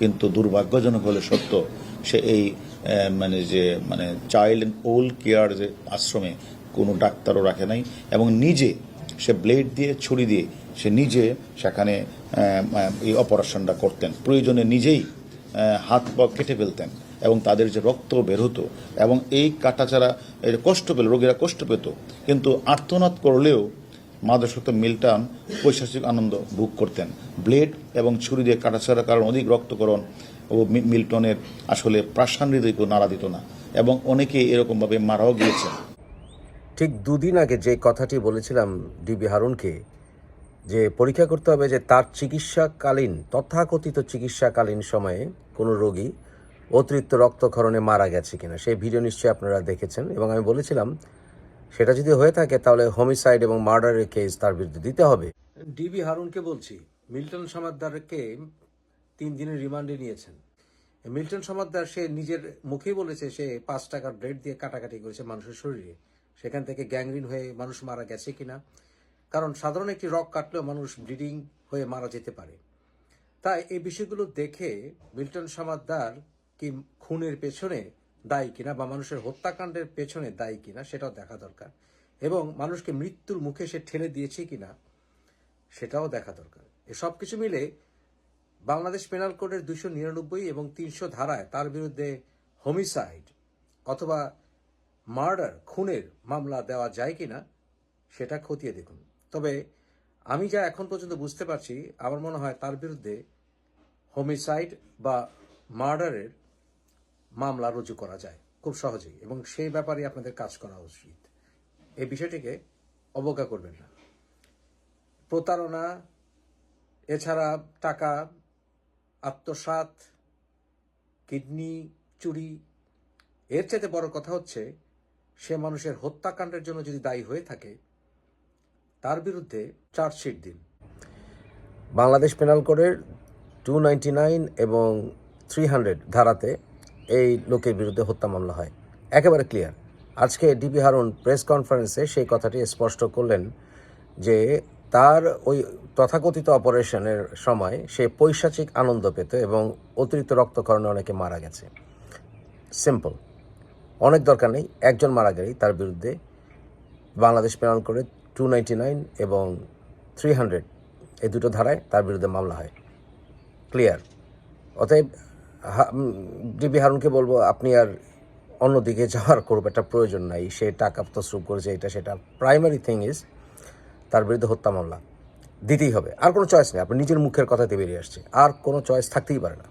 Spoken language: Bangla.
কিন্তু দুর্ভাগ্যজনক হলে সত্য, সে এই চাইল্ড অ্যান্ড ওল্ড কেয়ার যে আশ্রমে কোনো ডাক্তারও রাখে নাই, এবং নিজে সে ব্লেড দিয়ে ছুরি দিয়ে সে নিজে সেখানে এই অপারেশনটা করতেন। প্রয়োজনে নিজেই হাত পা কেটে ফেলতেন এবং তাদের যে রক্ত বের হতো এবং এই কাটাচাড়া কষ্ট পেল, রোগীরা কষ্ট পেত, কিন্তু আর্তনাদ করলেও মাদকাসক্ত মিল্টন পৈশাচিক আনন্দ ভোগ করতেন। ব্লেড এবং ছুরি দিয়ে কাটাছাড়ার কারণ অধিক রক্তকরণ ও মিল্টনের আসলে প্রাণান্ত হৃদয়কে নাড়া দিত না, এবং অনেকে এরকমভাবে মারাও গিয়েছেন। ঠিক দুদিন আগে যে কথাটি বলেছিলাম ডিবি হারুনকে, যে পরীক্ষা করতে হবে যে তার চিকিৎসাকালীন, তথাকথিত চিকিৎসাকালীন সময়ে কোনো রোগী অতিরিক্ত রক্তক্ষরণে মারা গেছে কিনা, সেই ভিডিও নিশ্চয়ই আপনারা দেখেছেন। এবং আমি বলেছিলাম সেটা যদি হয়ে থাকে তাহলে হোমিসাইড এবং মার্ডারের কেস তার বিরুদ্ধে দিতে হবে। ডিবি হারুনকে বলছি, মিল্টন সমাদ্দারকে 3 দিনের রিমান্ডে নিয়েছেন। মিল্টন সমাদ্দার সে নিজের মুখেই বলেছে সে 5 টাকার ব্লেড দিয়ে কাটাকাটি করেছে মানুষের শরীরে, সেখান থেকে গ্যাংরিন হয়ে মানুষ মারা গেছে কিনা, কারণ সাধারণ একটি রক কাটলেও মানুষ ব্লিডিং হয়ে মারা যেতে পারে। তাই এই বিষয়গুলো দেখে মিল্টন সমাদ্দার কি খুনের পেছনে দায়ী কিনা বা মানুষের হত্যাকাণ্ডের পেছনে দায়ী কিনা সেটাও দেখা দরকার, এবং মানুষকে মৃত্যুর মুখে সে ঠেলে দিয়েছে কিনা সেটাও দেখা দরকার। এসব কিছু মিলে বাংলাদেশ পেনাল কোডের 299 এবং 300 ধারায় তার বিরুদ্ধে হোমিসাইড অথবা মার্ডার, খুনের মামলা দেওয়া যায় কিনা সেটা খতিয়ে দেখুন। তবে আমি যা এখন পর্যন্ত বুঝতে পারছি, আমার মনে হয় তার বিরুদ্ধে হোমিসাইড বা মার্ডারের মামলা রুজু করা যায় খুব সহজেই, এবং সেই ব্যাপারে আপনাদের কাজ করা উচিত। এই বিষয়টিকে অবজ্ঞা করবেন না। প্রতারণা, এছাড়া টাকা আত্মসাৎ, কিডনি চুরি, এর চাইতে বড় কথা হচ্ছে সে মানুষের হত্যাকাণ্ডের জন্য যদি দায়ী হয়ে থাকে তার বিরুদ্ধে চার্জশিট দিন। বাংলাদেশ পেনাল কোডের 299 এবং 300 ধারাতে এই লোকের বিরুদ্ধে হত্যা মামলা হয়, একেবারে ক্লিয়ার। আজকে ডিবি হারুন প্রেস কনফারেন্সে সেই কথাটি স্পষ্ট করলেন যে তার ওই তথাকথিত অপারেশনের সময় সে পৈশাচিক আনন্দ পেত এবং অতিরিক্ত রক্তক্ষরণে অনেকে মারা গেছে। সিম্পল, অনেক দরকার নেই, একজন মারা গেলেই তার বিরুদ্ধে বাংলাদেশ পেনাল কোডে 299 এবং 300 এই দুটো ধারায় তার বিরুদ্ধে মামলা হয়, ক্লিয়ার। অতএব ডিবি হারুনকে বলবো আপনি আর অন্যদিকে যাওয়ার খুব একটা প্রয়োজন নাই। সে টাকা তসরুপ করেছে, এটা সেটা, প্রাইমারি থিং ইজ তার বিরুদ্ধে হত্যা মামলা দিতেই হবে। আর কোনো চয়েস নেই, আপনি নিজের মুখের কথাতে বেরিয়ে আসছে, আর কোনো চয়েস থাকতেই পারে না।